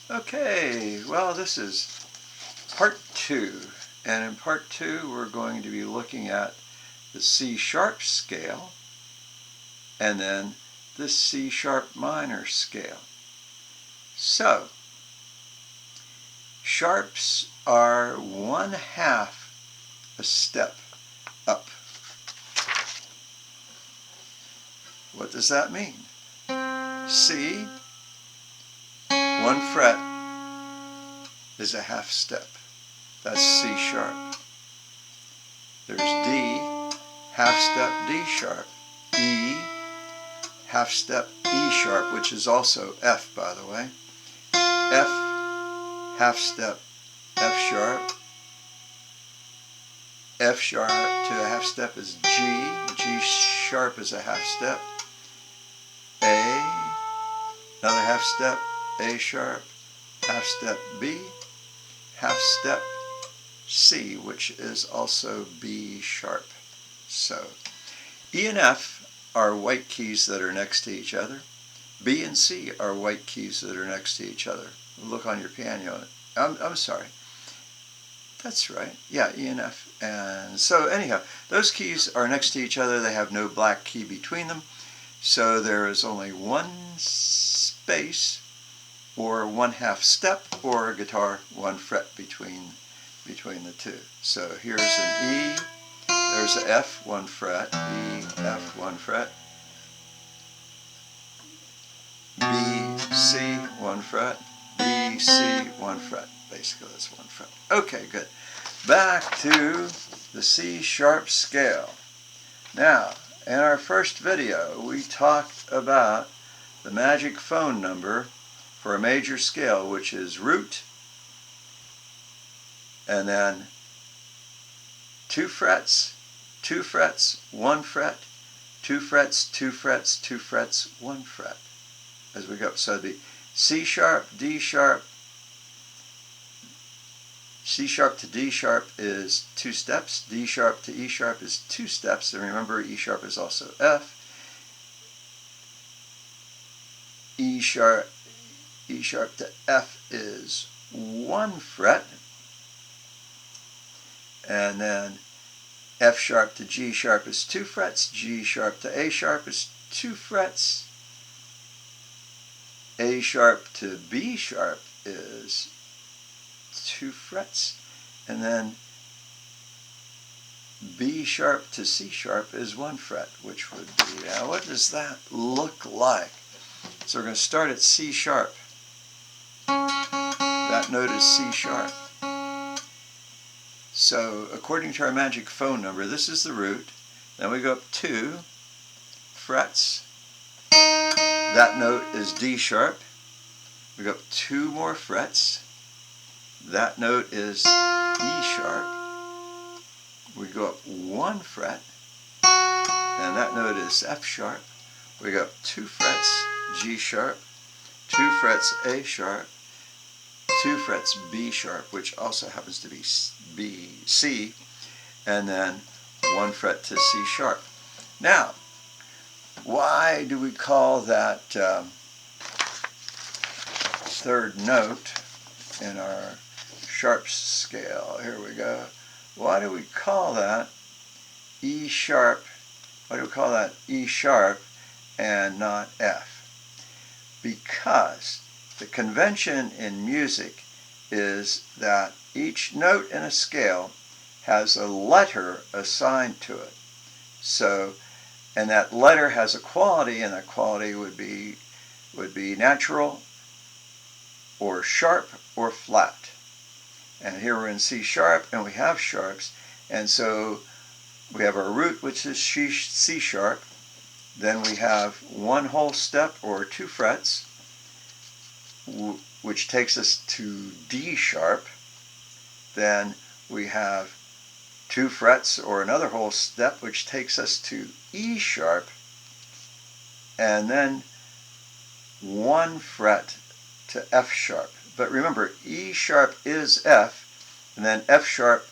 Okay, well, this is part 2, and in part 2 we're going to be looking at the C sharp scale and then the C sharp minor scale. So, sharps are 1/2 a step up. What does that mean? C, 1 fret is a half step. That's C sharp. There's D, half step D sharp. E, half step E sharp, which is also F, by the way. F, half step F sharp. F sharp to a half step is G. G sharp is a half step. A, another half step, A sharp, half step B, half step C, which is also B sharp. So, E and F are white keys that are next to each other. B and C are white keys that are next to each other. Look on your piano. I'm sorry. That's right. Yeah, E and F. And so anyhow, those keys are next to each other. They have no black key between them. So there is only one space or 1/2 step, or a guitar 1 fret between the two. So here's an E, there's an F, 1 fret, E, F, 1 fret, B, C, 1 fret, B, C, 1 fret. Basically that's 1 fret. Okay, good. Back to the C sharp scale. Now, in our first video, we talked about the magic phone number for a major scale, which is root, and then 2 frets, 2 frets, 1 fret, 2 frets, 2 frets, 2 frets, 1 fret. As we go, so it'd be C sharp, D sharp. C sharp to D sharp is 2 steps. D sharp to E sharp is 2 steps. And remember, E sharp is also F. E sharp to F is 1 fret. And then F sharp to G sharp is 2 frets. G sharp to A sharp is 2 frets. A sharp to B sharp is 2 frets. And then B sharp to C sharp is 1 fret, which would be, what does that look like? So we're going to start at C sharp. That note is C sharp. So according to our magic phone number, this is the root. Then we go up 2 frets. That note is D sharp. We go up 2 more frets. That note is E sharp. We go up 1 fret, and that note is F sharp. We go up 2 frets, G sharp, 2 frets, A sharp, 2 frets, B sharp, which also happens to be C, and then 1 fret to C sharp. Now, why do we call that third note in our sharp scale? Here we go. Why do we call that E sharp? Why do we call that E sharp and not F? Because the convention in music is that each note in a scale has a letter assigned to it. So, and that letter has a quality, and that quality would be natural or sharp or flat. And here we're in C sharp, and we have sharps, and so we have our root, which is C sharp. Then we have 1 whole step, or 2 frets, which takes us to D sharp. Then we have 2 frets, or another whole step, which takes us to E sharp. And then 1 fret to F sharp. But remember, E sharp is F, and then F sharp,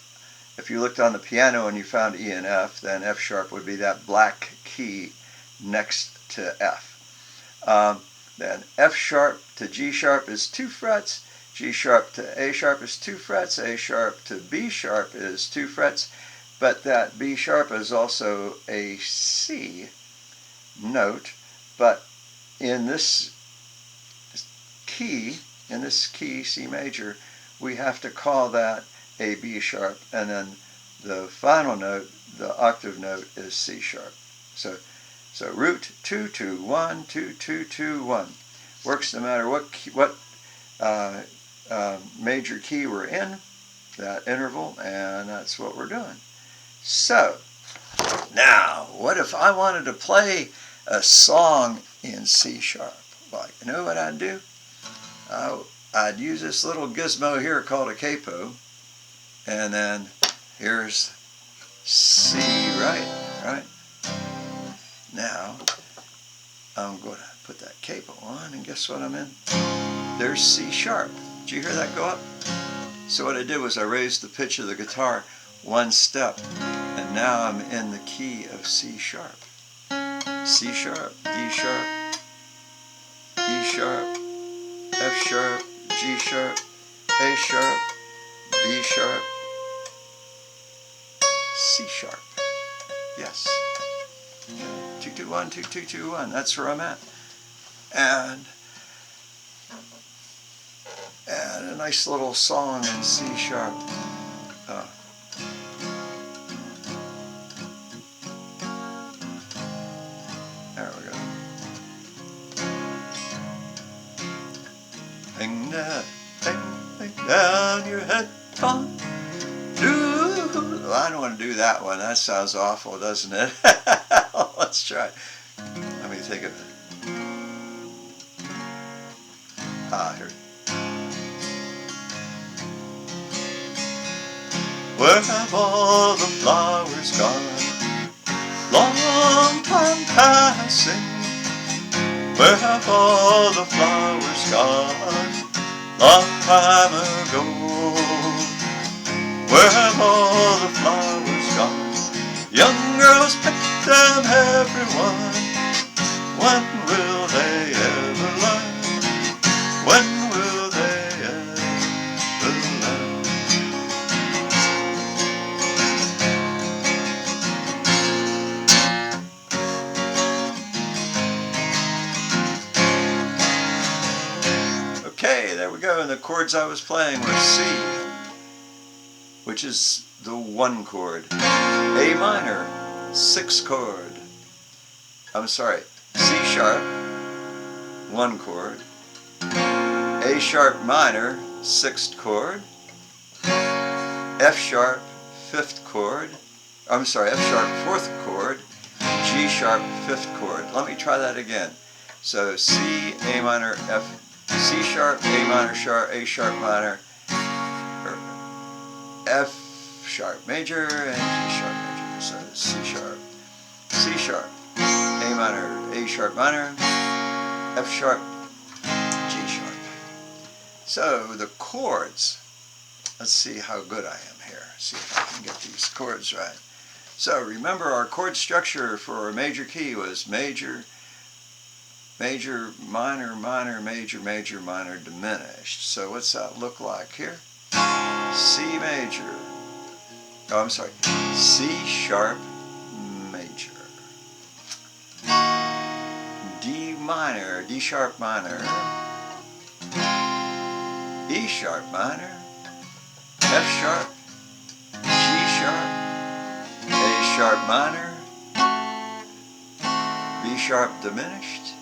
if you looked on the piano and you found E and F, then F sharp would be that black key next to F. Then F sharp to G sharp is 2 frets. G sharp to A sharp is 2 frets. A sharp to B sharp is 2 frets. But that B sharp is also a C note. But in this key, C major, we have to call that a B sharp, and then the final note, the octave note, is C sharp. So root 2 2 1 2 2 2 1 works no matter what major key we're in that interval, and that's what we're doing. So now, what if I wanted to play a song in C sharp? Like, you know what I'd do? I'd use this little gizmo here called a capo, and then here's C, right? Now, I'm going to put that capo on, and guess what I'm in? There's C sharp. Did you hear that go up? So what I did was I raised the pitch of the guitar one step, and now I'm in the key of C sharp. C sharp, D sharp, E sharp, F sharp, G sharp, A sharp, B sharp, C sharp. Yes. 2 2 1 2 2 2 1. That's where I'm at. And a nice little song in C sharp. There we go. Hang down your head on. I don't want to do that one. That sounds awful, doesn't it? Let's try. Let me think of it. Here. Where have all the flowers gone? Long time passing. Where have all the flowers gone? Long time ago. Where have all the flowers gone? Young girls pick them, everyone. When will they ever learn? When will they ever learn? Okay, there we go. And the chords I was playing were C, which is the 1 chord. A minor, 6th chord. I'm sorry, C sharp, 1 chord. A sharp minor, 6th chord. F sharp, 5th chord. I'm sorry, F sharp, 4th chord. G sharp, 5th chord. Let me try that again. So C, A minor, F, C sharp, A minor, A sharp minor, F sharp major, and G sharp major. So C sharp, A minor, A sharp minor, F sharp, G sharp. So the chords, let's see how good I am here. See if I can get these chords right. So remember, our chord structure for a major key was major, major, minor, minor, major, major, minor, diminished. So what's that look like here? C major. Oh, I'm sorry. C sharp major. D minor, D sharp minor. E sharp minor. F sharp. G sharp. A sharp minor. B sharp diminished.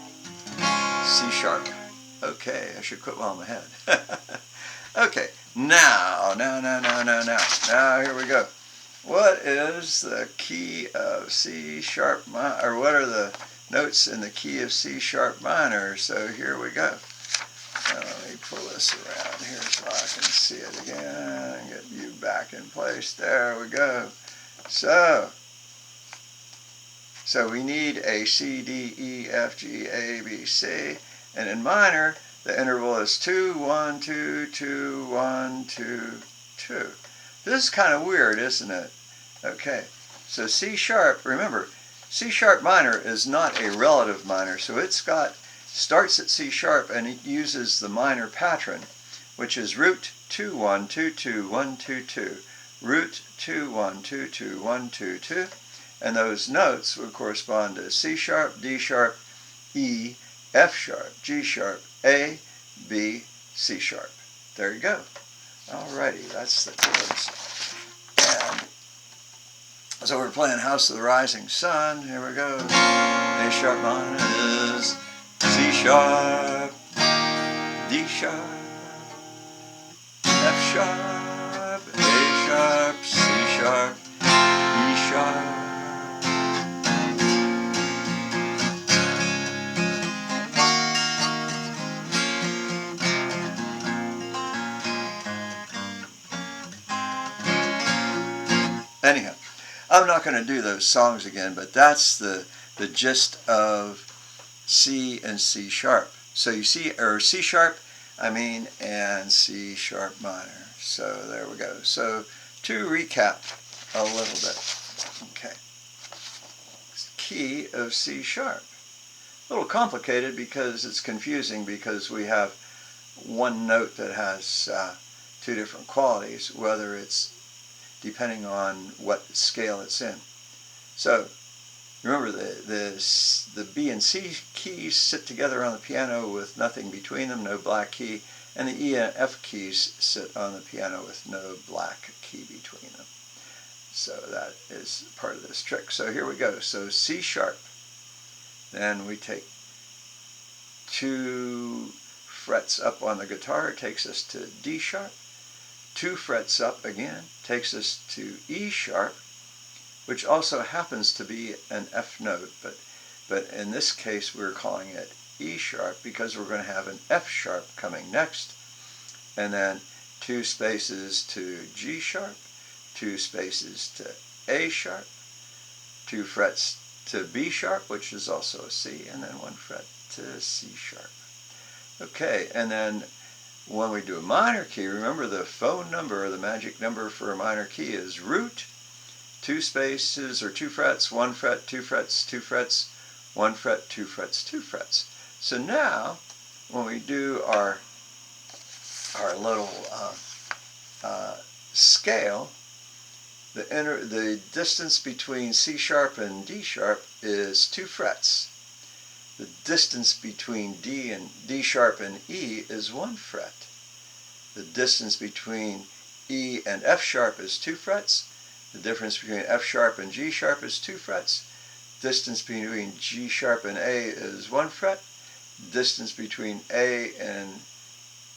C sharp. Okay, I should quit while I'm ahead. Okay, now, here we go. What is the key of C sharp minor, or what are the notes in the key of C sharp minor? So here we go. Now, let me pull this around here so I can see it again and get you back in place. There we go. So we need a C, D, E, F, G, A, B, C, and in minor, the interval is 2, 1, 2, 2, 1, 2, 2. This is kind of weird, isn't it? Okay, so C sharp, remember, C sharp minor is not a relative minor, so it's got starts at C sharp and it uses the minor pattern, which is root 2 1 2 2 1 2 2, root 2 1 2 2 1 2 2, and those notes would correspond to C sharp, D sharp, E, F sharp, G sharp, A, B, C sharp. There you go. Alrighty, that's the chords. And so we're playing House of the Rising Sun. Here we go. A sharp minor is C sharp, D sharp, F sharp, A sharp, C sharp, E sharp. Anyhow, I'm not going to do those songs again, but that's the gist of C and C sharp. So you see, or C sharp, and C sharp minor. So there we go. So to recap a little bit. Okay. Key of C sharp. A little complicated because it's confusing because we have one note that has two different qualities, whether it's depending on what scale it's in. So remember, the B and C keys sit together on the piano with nothing between them, no black key, and the E and F keys sit on the piano with no black key between them. So that is part of this trick. So here we go. So C sharp. Then we take 2 frets up on the guitar, takes us to D sharp. 2 frets up again takes us to E sharp, which also happens to be an F note, but in this case we're calling it E sharp because we're going to have an F sharp coming next, and then 2 spaces to G sharp, 2 spaces to A sharp, 2 frets to B sharp, which is also a C, and then 1 fret to C sharp. Okay, and then when we do a minor key, remember the phone number or the magic number for a minor key is root, 2 spaces or 2 frets, 1 fret, 2 frets, 2 frets, 1 fret, 2 frets, 2 frets. So now, when we do our little scale, the distance between C sharp and D sharp is 2 frets. The distance between D sharp and E is 1 fret. The distance between E and F sharp is 2 frets. The difference between F sharp and G sharp is 2 frets. Distance between G sharp and A is 1 fret. Distance between A and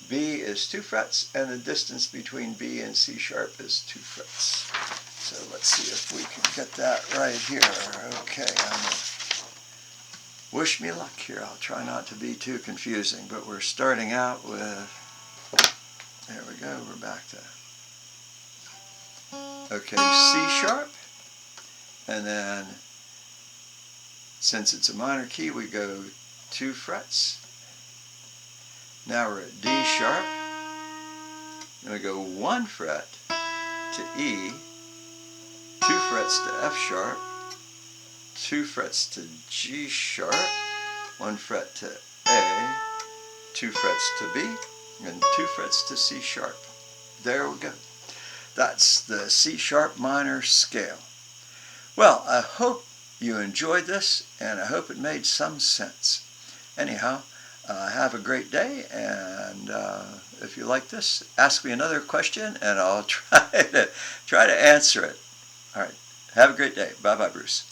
B is 2 frets, and the distance between B and C sharp is 2 frets. So let's see if we can get that right here. Okay, wish me luck here. I'll try not to be too confusing, but we're starting out with, there we go, we're back to, okay, C sharp, and then since it's a minor key, we go 2 frets. Now we're at D sharp, then we go 1 fret to E, 2 frets to F sharp, 2 frets to G sharp, 1 fret to A, 2 frets to B, and 2 frets to C sharp. There we go. That's the C sharp minor scale. Well, I hope you enjoyed this, and I hope it made some sense. Anyhow, have a great day, and if you like this, ask me another question, and I'll try to answer it. All right. Have a great day. Bye-bye, Bruce.